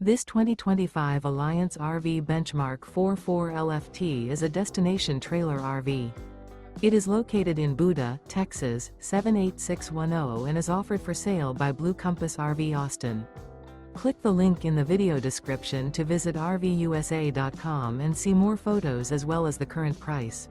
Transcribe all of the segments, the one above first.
This 2025 Alliance RV Benchmark 44 LFT is a destination trailer RV. It is located in Buda, Texas, 78610 and is offered for sale by Blue Compass RV Austin. Click the link in the video description to visit RVUSA.com and see more photos as well as the current price.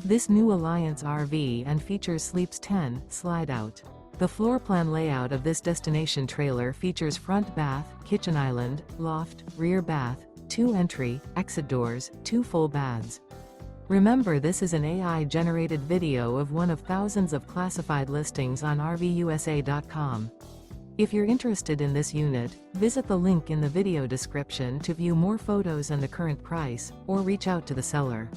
This new Alliance RV and features Sleeps 10, Slideout. The floor plan layout of this destination trailer features front bath, kitchen island, loft, rear bath, 2 entry, exit doors, 2 full baths. Remember, this is an AI-generated video of one of thousands of classified listings on RVUSA.com. If you're interested in this unit, visit the link in the video description to view more photos and the current price, or reach out to the seller.